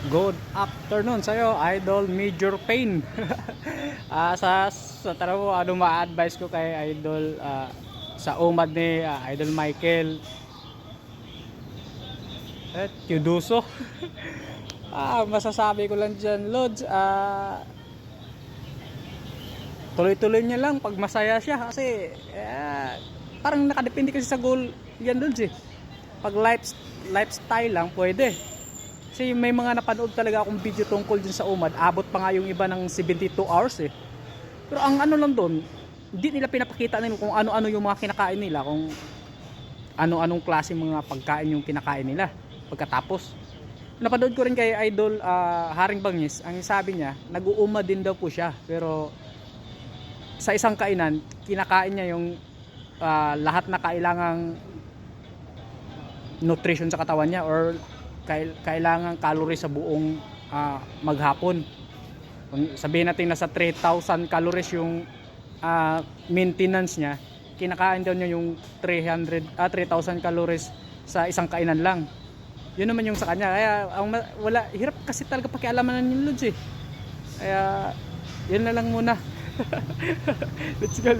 Good afternoon sa'yo, Idol Major Pain. Sa tara mo, ano ma-advise ko kay Idol sa umad ni Idol Michael at Yuduso. Masasabi ko lang dyan, Lods, tuloy-tuloy niya lang pag masaya siya kasi parang nakadepende kasi sa goal yan, Lods eh. Pag lifestyle lang pwede. Kasi may mga napanood talaga akong video tungkol din sa umad, abot pa nga yung iba ng 72 hours eh. Pero ang ano lang doon, hindi nila pinapakita nila kung ano-ano yung mga kinakain nila, kung ano-anong klase mga pagkain yung kinakain nila pagkatapos. Napanood ko rin kay Idol Haring Bangis, ang sabi niya, nag-uumad din daw po siya, pero sa isang kainan, kinakain niya yung lahat na kailangang nutrition sa katawan niya or kailangan calories sa buong maghapon. Sabihin natin nasa 3,000 calories yung maintenance niya, kinakain daw niya yung 3,000 calories sa isang kainan lang. Yun naman yung sa kanya, kaya wala, hirap kasi talaga pakialaman ng Lods eh. Kaya yun na lang muna. Let's go.